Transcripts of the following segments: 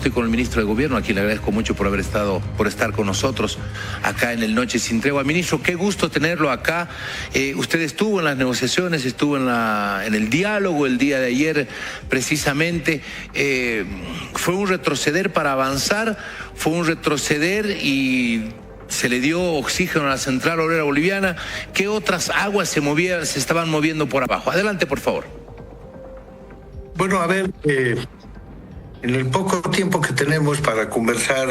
Estoy con el ministro de Gobierno, a quien le agradezco mucho por estar con nosotros acá en el Noche Sin Tregua. Ministro, qué gusto tenerlo acá. Usted estuvo en las negociaciones, estuvo en el diálogo el día de ayer, precisamente. ¿Fue un retroceder para avanzar? ¿Fue un retroceder y se le dio oxígeno a la Central Obrera Boliviana? ¿Qué otras aguas se estaban moviendo por abajo? Adelante, por favor. Bueno, a ver, en el poco tiempo que tenemos para conversar,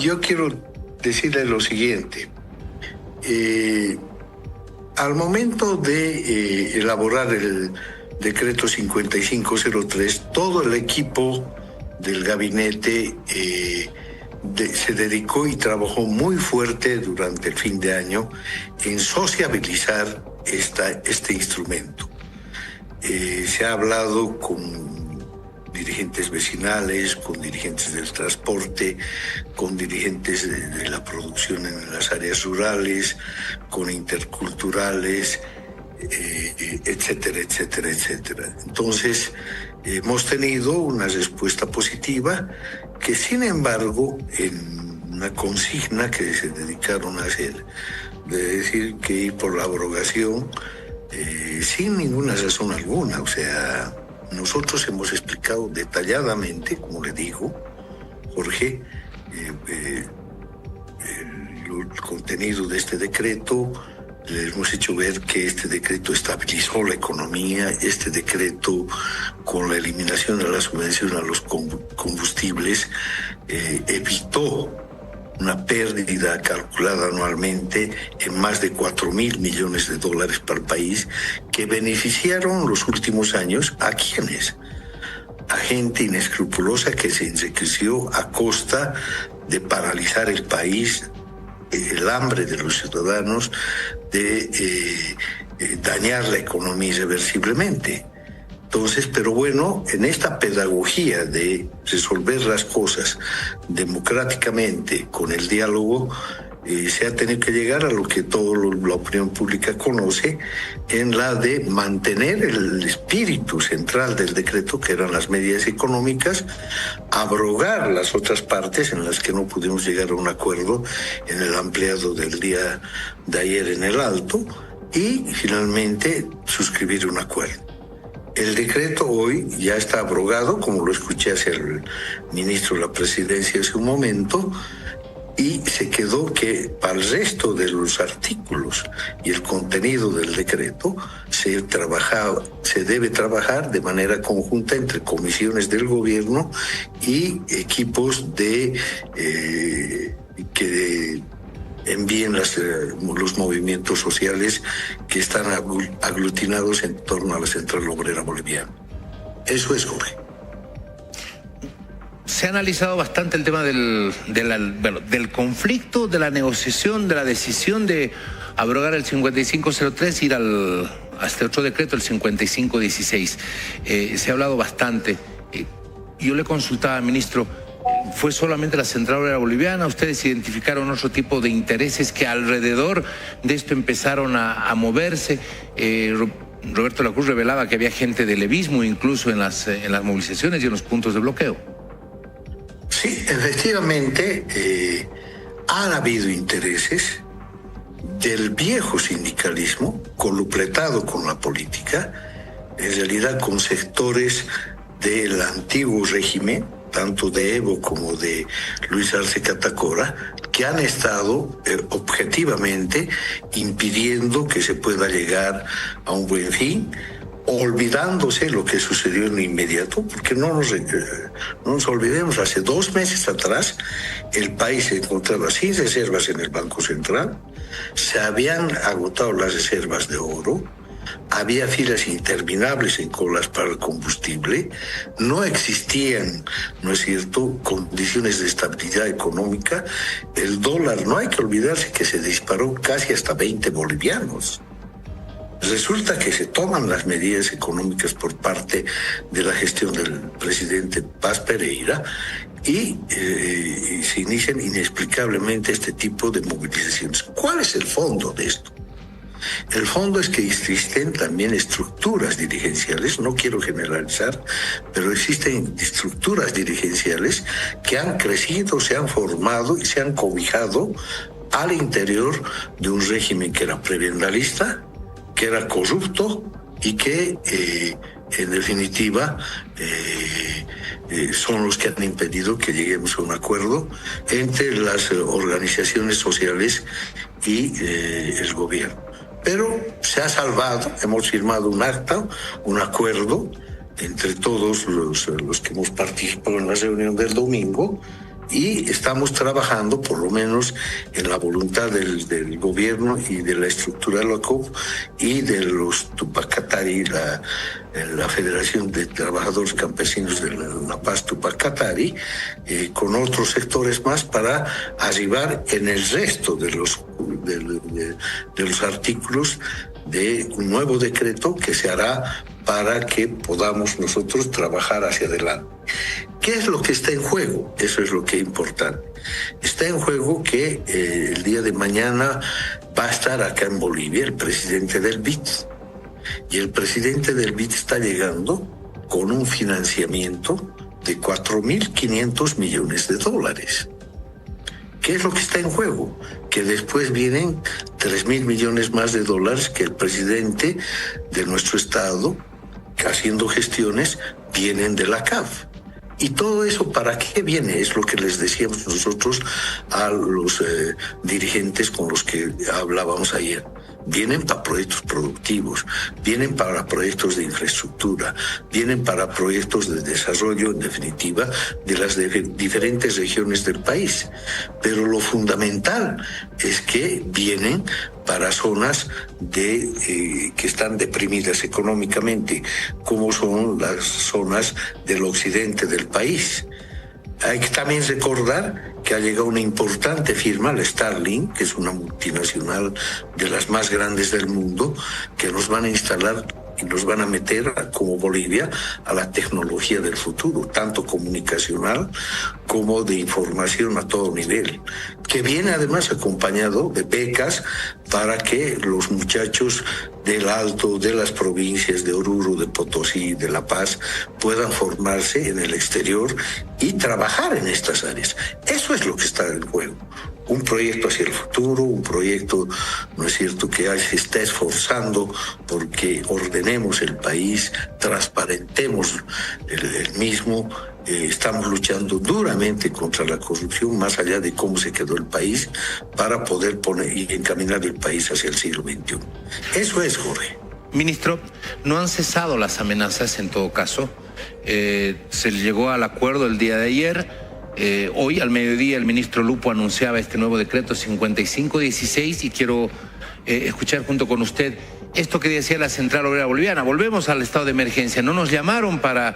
yo quiero decirle lo siguiente. Al momento de elaborar el decreto 5503, todo el equipo del gabinete se dedicó y trabajó muy fuerte durante el fin de año en sociabilizar este instrumento. Se ha hablado con dirigentes vecinales, con dirigentes del transporte, con dirigentes de la producción en las áreas rurales, con interculturales, etcétera, etcétera, etcétera. Entonces, hemos tenido una respuesta positiva que, sin embargo, en una consigna que se dedicaron a hacer, de decir que ir por la abrogación, sin ninguna razón alguna. O sea, nosotros hemos explicado detalladamente, como le digo, Jorge, el contenido de este decreto. Le hemos hecho ver que este decreto estabilizó la economía, este decreto, con la eliminación de la subvención a los combustibles, evitó una pérdida calculada anualmente en más de 4.000 millones de dólares para el país, que beneficiaron los últimos años ¿a quiénes? A gente inescrupulosa que se enriqueció a costa de paralizar el país, el hambre de los ciudadanos, de dañar la economía irreversiblemente. Entonces, pero bueno, en esta pedagogía de resolver las cosas democráticamente con el diálogo, se ha tenido que llegar a lo que toda la opinión pública conoce, en la de mantener el espíritu central del decreto, que eran las medidas económicas, abrogar las otras partes en las que no pudimos llegar a un acuerdo en el ampliado del día de ayer en el Alto, y finalmente suscribir un acuerdo. El decreto hoy ya está abrogado, como lo escuché hacia el ministro de la Presidencia hace un momento, y se quedó que para el resto de los artículos y el contenido del decreto se debe trabajar de manera conjunta entre comisiones del gobierno y equipos que envíen los movimientos sociales que están aglutinados en torno a la Central Obrera Boliviana. Eso es, Jorge. Se ha analizado bastante el tema del conflicto, de la negociación, de la decisión de abrogar el 5503 e ir a este otro decreto, el 5516. Se ha hablado bastante. Yo le consultaba, ministro, ¿fue solamente la Central Obrera Boliviana? ¿Ustedes identificaron otro tipo de intereses que alrededor de esto empezaron a moverse? Roberto La Cruz revelaba que había gente del levismo incluso en las movilizaciones y en los puntos de bloqueo. Sí, efectivamente, han habido intereses del viejo sindicalismo, colupletado con la política, en realidad con sectores del antiguo régimen, tanto de Evo como de Luis Arce Catacora, que han estado objetivamente impidiendo que se pueda llegar a un buen fin, olvidándose lo que sucedió en lo inmediato, porque no nos olvidemos, hace 2 meses atrás el país se encontraba sin reservas en el Banco Central, se habían agotado las reservas de oro, había filas interminables en colas para el combustible, no existían, ¿no es cierto?, condiciones de estabilidad económica. El dólar, no hay que olvidarse que se disparó casi hasta 20 bolivianos. Resulta que se toman las medidas económicas por parte de la gestión del presidente Paz Pereira y se inician inexplicablemente este tipo de movilizaciones. ¿Cuál es el fondo de esto? El fondo es que existen también estructuras dirigenciales, no quiero generalizar, pero existen estructuras dirigenciales que han crecido, se han formado y se han cobijado al interior de un régimen que era prebendalista, que era corrupto y que en definitiva son los que han impedido que lleguemos a un acuerdo entre las organizaciones sociales y el gobierno. Pero se ha salvado, hemos firmado un acta, un acuerdo entre todos los que hemos participado en la reunión del domingo, y estamos trabajando, por lo menos en la voluntad del gobierno y de la estructura de la COP y de los Tupac Katari, la Federación de Trabajadores Campesinos de La Paz Tupac Katari, con otros sectores más para arribar en el resto de los artículos de un nuevo decreto que se hará para que podamos nosotros trabajar hacia adelante. ¿Qué es lo que está en juego? Eso es lo que es importante. Está en juego que el día de mañana va a estar acá en Bolivia el presidente del BID. Y el presidente del BID está llegando con un financiamiento de 4.500 millones de dólares. ¿Qué es lo que está en juego? Que después vienen 3.000 millones más de dólares que el presidente de nuestro estado, haciendo gestiones, vienen de la CAF. ¿Y todo eso para qué viene? Es lo que les decíamos nosotros a los dirigentes con los que hablábamos ayer. Vienen para proyectos productivos, vienen para proyectos de infraestructura, vienen para proyectos de desarrollo, en definitiva, de las diferentes regiones del país. Pero lo fundamental es que vienen para zonas que están deprimidas económicamente, como son las zonas del occidente del país. Hay que también recordar que ha llegado una importante firma, la Starlink, que es una multinacional de las más grandes del mundo, que nos van a instalar y nos van a meter, como Bolivia, a la tecnología del futuro, tanto comunicacional como de información a todo nivel, que viene además acompañado de becas para que los muchachos del Alto, de las provincias de Oruro, de Potosí, de La Paz, puedan formarse en el exterior y trabajar en estas áreas. Eso es lo que está en juego. Un proyecto hacia el futuro, un proyecto, ¿no es cierto?, que se está esforzando porque ordenemos el país, transparentemos el mismo. Estamos luchando duramente contra la corrupción, más allá de cómo se quedó el país, para poder poner y encaminar el país hacia el siglo XXI. Eso es, Jorge. Ministro, no han cesado las amenazas en todo caso. Se llegó al acuerdo el día de ayer. Hoy al mediodía el ministro Lupo anunciaba este nuevo decreto 5516 y quiero escuchar junto con usted esto que decía la Central Obrera Boliviana. Volvemos al estado de emergencia. No nos llamaron para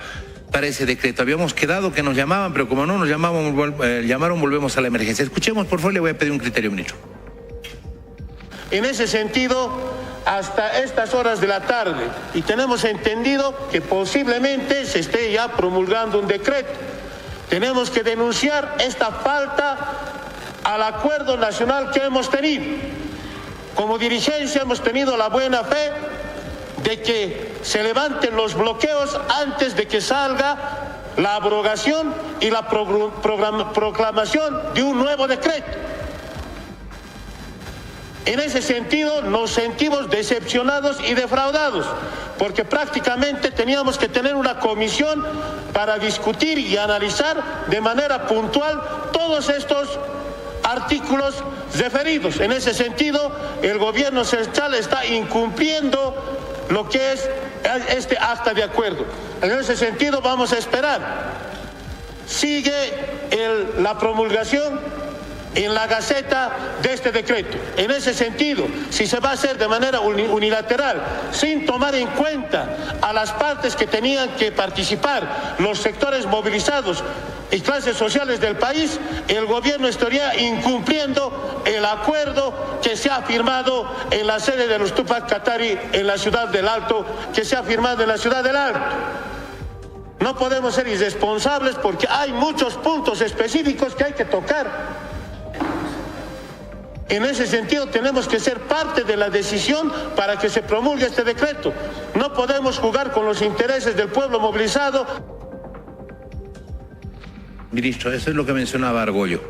ese decreto. Habíamos quedado que nos llamaban, pero como no nos llamaron, volvemos a la emergencia. Escuchemos, por favor, le voy a pedir un criterio, ministro. En ese sentido, hasta estas horas de la tarde, y tenemos entendido que posiblemente se esté ya promulgando un decreto. Tenemos que denunciar esta falta al acuerdo nacional que hemos tenido. Como dirigencia hemos tenido la buena fe de que se levanten los bloqueos antes de que salga la abrogación y la proclamación de un nuevo decreto. En ese sentido nos sentimos decepcionados y defraudados, porque prácticamente teníamos que tener una comisión para discutir y analizar de manera puntual todos estos artículos referidos. En ese sentido, el gobierno central está incumpliendo lo que es este acta de acuerdo. En ese sentido vamos a esperar. Sigue la promulgación en la Gaceta de este decreto. En ese sentido, si se va a hacer de manera unilateral, sin tomar en cuenta a las partes que tenían que participar, los sectores movilizados y clases sociales del país, el gobierno estaría incumpliendo el acuerdo que se ha firmado en la sede de los Tupac Katari en la ciudad del Alto, que se ha firmado en la ciudad del Alto. No podemos ser irresponsables porque hay muchos puntos específicos que hay que tocar. En ese sentido tenemos que ser parte de la decisión para que se promulgue este decreto. No podemos jugar con los intereses del pueblo movilizado. Ministro, eso es lo que mencionaba Argüello.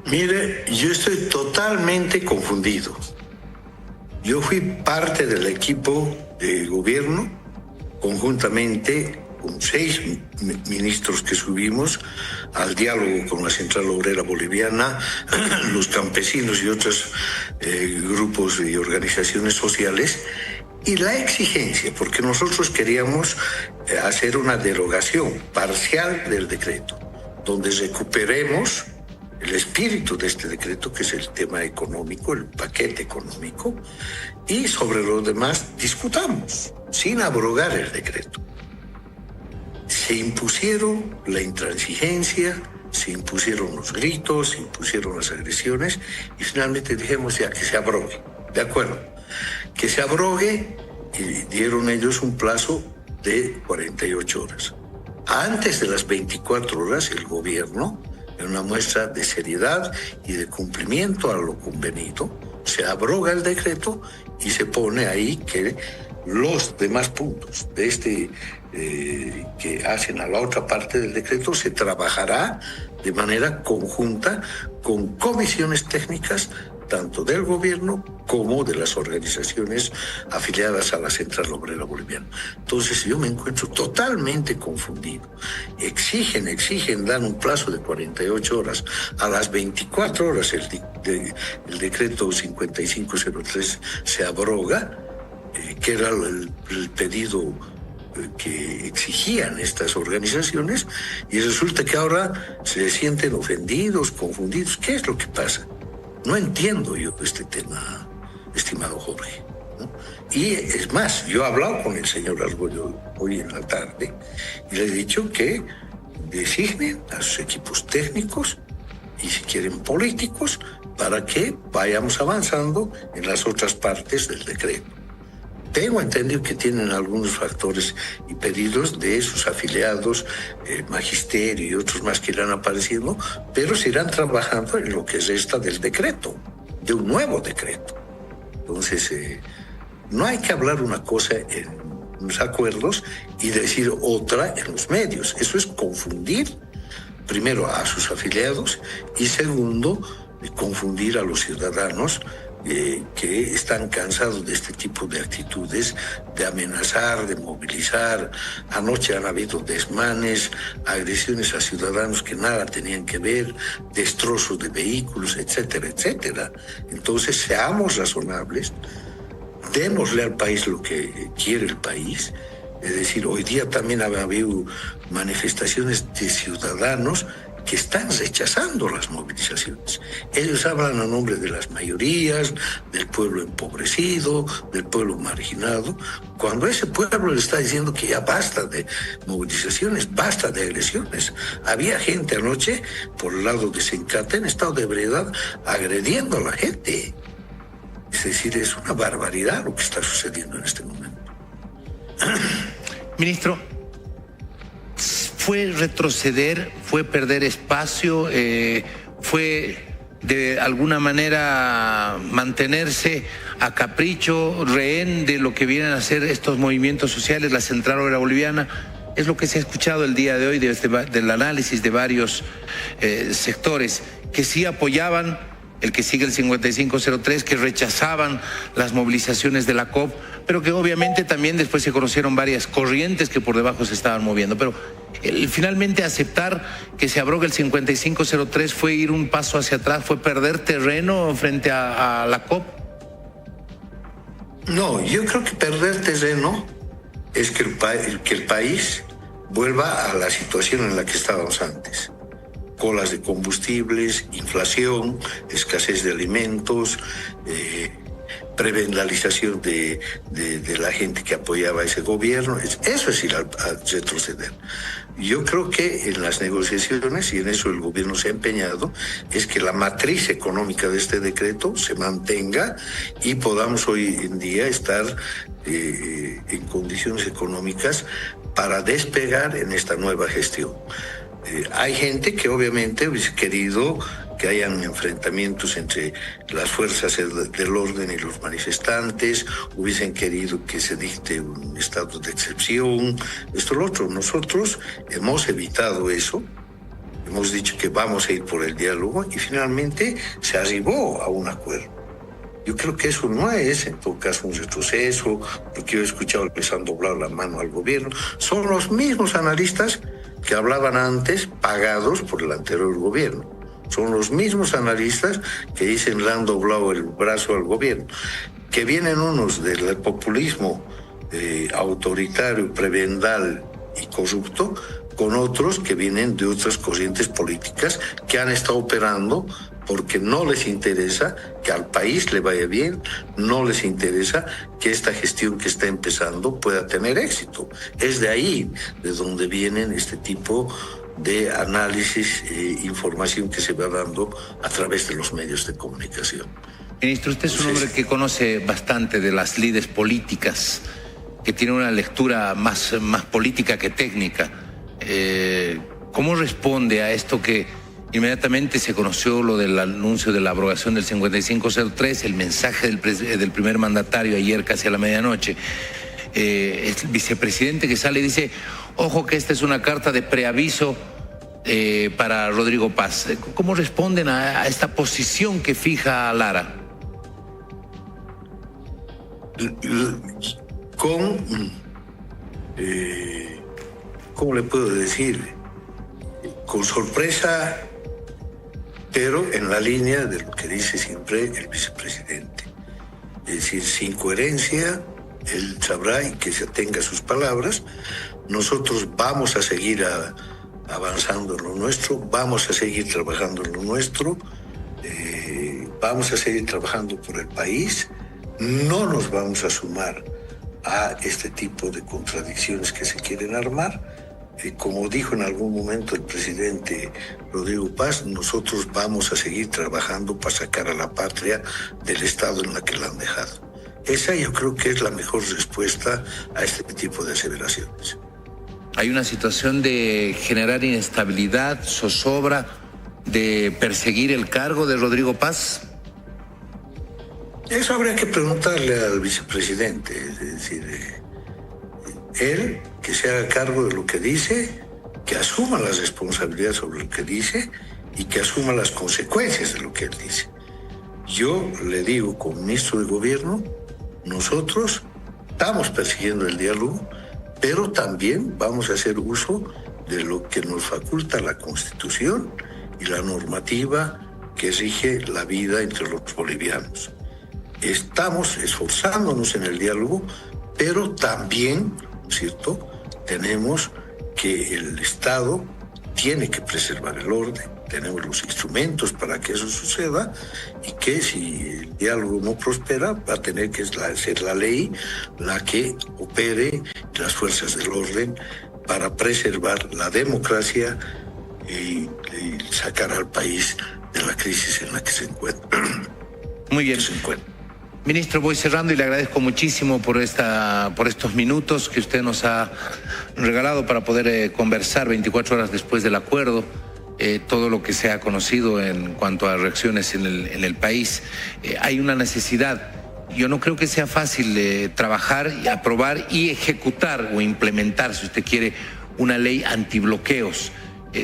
Mire, yo estoy totalmente confundido. Yo fui parte del equipo de gobierno, conjuntamente con 6 ministros que subimos al diálogo con la Central Obrera Boliviana, los campesinos y otros grupos y organizaciones sociales, y la exigencia, porque nosotros queríamos hacer una derogación parcial del decreto, donde recuperemos el espíritu de este decreto, que es el tema económico, el paquete económico, y sobre lo demás discutamos, sin abrogar el decreto. Se impusieron la intransigencia, se impusieron los gritos, se impusieron las agresiones, y finalmente dijimos ya que se abrogue, ¿de acuerdo? Que se abrogue, y dieron ellos un plazo de 48 horas. Antes de las 24 horas, el gobierno, en una muestra de seriedad y de cumplimiento a lo convenido, se abroga el decreto y se pone ahí que los demás puntos de este que hacen a la otra parte del decreto se trabajará de manera conjunta con comisiones técnicas tanto del gobierno como de las organizaciones afiliadas a la Central Obrera Boliviana. Entonces yo me encuentro totalmente confundido. Exigen, dan un plazo de 48 horas. A las 24 horas el decreto 5503 se abroga, que era el pedido que exigían estas organizaciones, y resulta que ahora se sienten ofendidos, confundidos. ¿Qué es lo que pasa? No entiendo yo este tema, estimado Jorge, ¿no? Y es más, yo he hablado con el señor Argüello hoy en la tarde y le he dicho que designen a sus equipos técnicos y, si quieren, políticos, para que vayamos avanzando en las otras partes del decreto. Tengo entendido que tienen algunos factores y pedidos de sus afiliados, magisterio y otros más que irán apareciendo, pero se irán trabajando en lo que resta del decreto, de un nuevo decreto. Entonces, no hay que hablar una cosa en los acuerdos y decir otra en los medios. Eso es confundir, primero, a sus afiliados y, segundo, confundir a los ciudadanos que están cansados de este tipo de actitudes, de amenazar, de movilizar. Anoche han habido desmanes, agresiones a ciudadanos que nada tenían que ver, destrozos de vehículos, etcétera, etcétera. Entonces, seamos razonables, démosle al país lo que quiere el país. Es decir, hoy día también ha habido manifestaciones de ciudadanos que están rechazando las movilizaciones. Ellos hablan a nombre de las mayorías, del pueblo empobrecido, del pueblo marginado, cuando ese pueblo le está diciendo que ya basta de movilizaciones, basta de agresiones. Había gente anoche, por el lado de Sencata, en estado de ebriedad, agrediendo a la gente. Es decir, es una barbaridad lo que está sucediendo en este momento. Ministro, ¿fue retroceder, fue perder espacio, fue de alguna manera mantenerse a capricho, rehén de lo que vienen a hacer estos movimientos sociales, la Central Obrera Boliviana? Es lo que se ha escuchado el día de hoy del análisis de varios sectores que sí apoyaban el que sigue el 5503, que rechazaban las movilizaciones de la COP, pero que obviamente también después se conocieron varias corrientes que por debajo se estaban moviendo. Pero finalmente aceptar que se abrogue el 5503 fue ir un paso hacia atrás, fue perder terreno frente a la COP. No, yo creo que perder terreno es que el país vuelva a la situación en la que estábamos antes. Colas de combustibles, inflación, escasez de alimentos, prevendalización de la gente que apoyaba a ese gobierno. Eso es ir a retroceder. Yo creo que en las negociaciones, y en eso el gobierno se ha empeñado, es que la matriz económica de este decreto se mantenga y podamos hoy en día estar en condiciones económicas para despegar en esta nueva gestión. Hay gente que obviamente hubiese querido que hayan enfrentamientos entre las fuerzas del orden y los manifestantes, hubiesen querido que se dicte un estado de excepción, esto, lo otro. Nosotros hemos evitado eso, hemos dicho que vamos a ir por el diálogo y finalmente se arribó a un acuerdo. Yo creo que eso no es, en todo caso, un retroceso, porque yo he escuchado que les han doblado la mano al gobierno. Son los mismos analistas que hablaban antes, pagados por el anterior gobierno. Son los mismos analistas que dicen le han doblado el brazo al gobierno. Que vienen unos del populismo autoritario, prebendal y corrupto, con otros que vienen de otras corrientes políticas que han estado operando porque no les interesa que al país le vaya bien, no les interesa que esta gestión que está empezando pueda tener éxito. Es de ahí de donde vienen este tipo de análisis e información que se va dando a través de los medios de comunicación. Ministro, usted es un hombre que conoce bastante de las lides políticas, que tiene una lectura más política que técnica. ¿Cómo responde a esto que inmediatamente se conoció lo del anuncio de la abrogación del 5503, el mensaje del primer mandatario ayer casi a la medianoche? El vicepresidente que sale y dice, ojo que esta es una carta de preaviso para Rodrigo Paz. ¿Cómo responden a esta posición que fija Lara? ¿Cómo le puedo decir? Con sorpresa, pero en la línea de lo que dice siempre el vicepresidente. Es decir, sin coherencia, él sabrá y que se atenga a sus palabras. Nosotros vamos a seguir avanzando en lo nuestro, vamos a seguir trabajando en lo nuestro, vamos a seguir trabajando por el país. No nos vamos a sumar a este tipo de contradicciones que se quieren armar. Como dijo en algún momento el presidente Rodrigo Paz, nosotros vamos a seguir trabajando para sacar a la patria del estado en la que la han dejado. Esa yo creo que es la mejor respuesta a este tipo de aseveraciones. Hay una situación de generar inestabilidad, zozobra, de perseguir el cargo de Rodrigo Paz. Eso habría que preguntarle al vicepresidente, es decir, él que se haga cargo de lo que dice, que asuma la responsabilidad sobre lo que dice y que asuma las consecuencias de lo que él dice. Yo le digo, como ministro de Gobierno, nosotros estamos persiguiendo el diálogo, pero también vamos a hacer uso de lo que nos faculta la Constitución y la normativa que rige la vida entre los bolivianos. Estamos esforzándonos en el diálogo, pero también, ¿cierto?, tenemos que el Estado tiene que preservar el orden, tenemos los instrumentos para que eso suceda y que si el diálogo no prospera va a tener que ser la ley la que opere las fuerzas del orden para preservar la democracia y sacar al país de la crisis en la que se encuentra. Muy bien. Ministro, voy cerrando y le agradezco muchísimo por estos minutos que usted nos ha regalado para poder conversar 24 horas después del acuerdo, todo lo que se ha conocido en cuanto a reacciones en el país. Hay una necesidad. Yo no creo que sea fácil trabajar y aprobar y ejecutar o implementar, si usted quiere, una ley antibloqueos.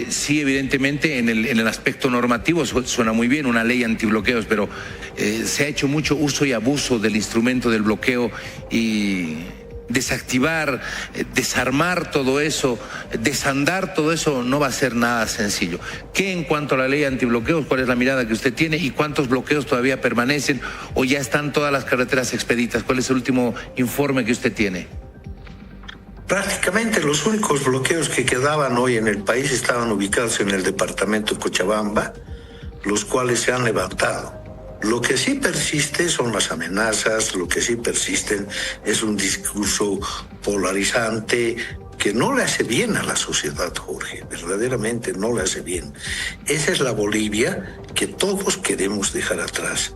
Sí, evidentemente, en el aspecto normativo suena muy bien una ley antibloqueos, pero se ha hecho mucho uso y abuso del instrumento del bloqueo y desactivar, desarmar todo eso, desandar todo eso no va a ser nada sencillo. ¿Qué en cuanto a la ley antibloqueos? ¿Cuál es la mirada que usted tiene? ¿Y cuántos bloqueos todavía permanecen o ya están todas las carreteras expeditas? ¿Cuál es el último informe que usted tiene? Prácticamente los únicos bloqueos que quedaban hoy en el país estaban ubicados en el departamento de Cochabamba, los cuales se han levantado. Lo que sí persiste son las amenazas, lo que sí persisten es un discurso polarizante que no le hace bien a la sociedad, Jorge, verdaderamente no le hace bien. Esa es la Bolivia que todos queremos dejar atrás.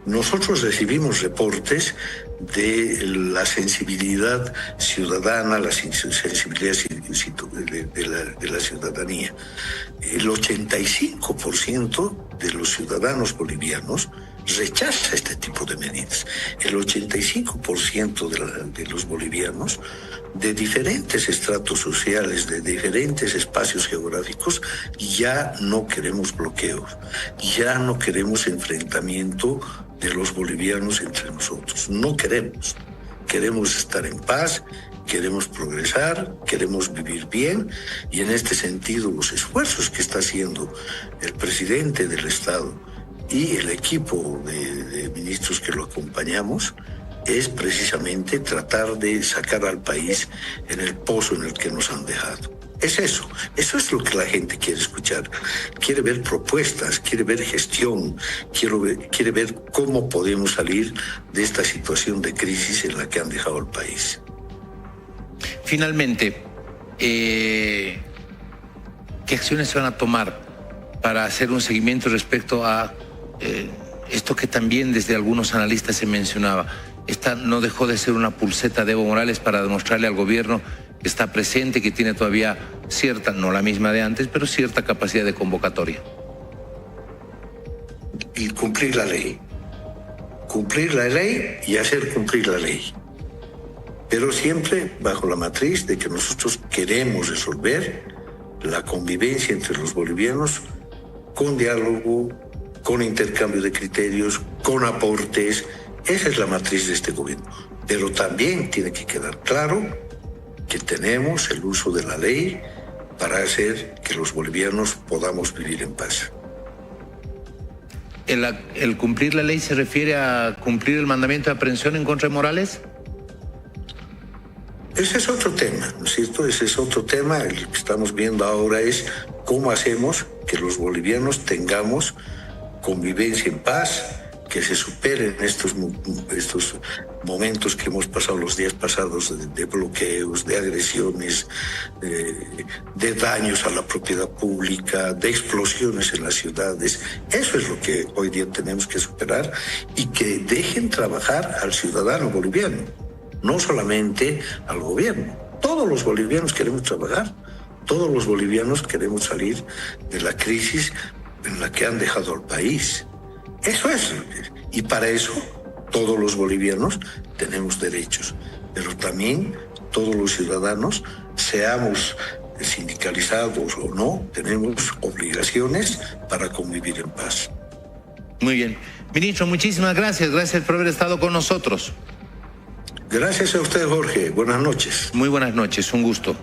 Nosotros recibimos reportes de la sensibilidad ciudadana, la sensibilidad de la ciudadanía. El 85% de los ciudadanos bolivianos rechaza este tipo de medidas. El 85% de los bolivianos de diferentes estratos sociales, de diferentes espacios geográficos, ya no queremos bloqueos, ya no queremos enfrentamiento de los bolivianos entre nosotros. No queremos. Queremos estar en paz, queremos progresar, queremos vivir bien, y en este sentido los esfuerzos que está haciendo el presidente del Estado y el equipo de ministros que lo acompañamos es precisamente tratar de sacar al país en el pozo en el que nos han dejado. Es eso es lo que la gente quiere escuchar. Quiere ver propuestas, quiere ver gestión, quiere ver cómo podemos salir de esta situación de crisis en la que han dejado al país. Finalmente, ¿qué acciones se van a tomar para hacer un seguimiento respecto a esto que también desde algunos analistas se mencionaba? Esta no dejó de ser una pulseta de Evo Morales para demostrarle al gobierno que está presente, que tiene todavía cierta, no la misma de antes, pero cierta capacidad de convocatoria. Y cumplir la ley. Cumplir la ley y hacer cumplir la ley. Pero siempre bajo la matriz de que nosotros queremos resolver la convivencia entre los bolivianos con diálogo, con intercambio de criterios, con aportes. Esa es la matriz de este gobierno. Pero también tiene que quedar claro que tenemos el uso de la ley para hacer que los bolivianos podamos vivir en paz. ¿El cumplir la ley se refiere a cumplir el mandamiento de aprehensión en contra de Morales? Ese es otro tema, ¿no es cierto? Ese es otro tema. El que estamos viendo ahora es cómo hacemos que los bolivianos tengamos convivencia en paz, que se superen estos momentos que hemos pasado los días pasados de bloqueos, de agresiones, de daños a la propiedad pública, de explosiones en las ciudades. Eso es lo que hoy día tenemos que superar, y que dejen trabajar al ciudadano boliviano, no solamente al gobierno. Todos los bolivianos queremos trabajar, todos los bolivianos queremos salir de la crisis en la que han dejado al país. Eso es. Y para eso todos los bolivianos tenemos derechos, pero también todos los ciudadanos, seamos sindicalizados o no, tenemos obligaciones para convivir en paz. Muy bien. Ministro, muchísimas gracias. Gracias por haber estado con nosotros. Gracias a usted, Jorge. Buenas noches. Muy buenas noches. Un gusto.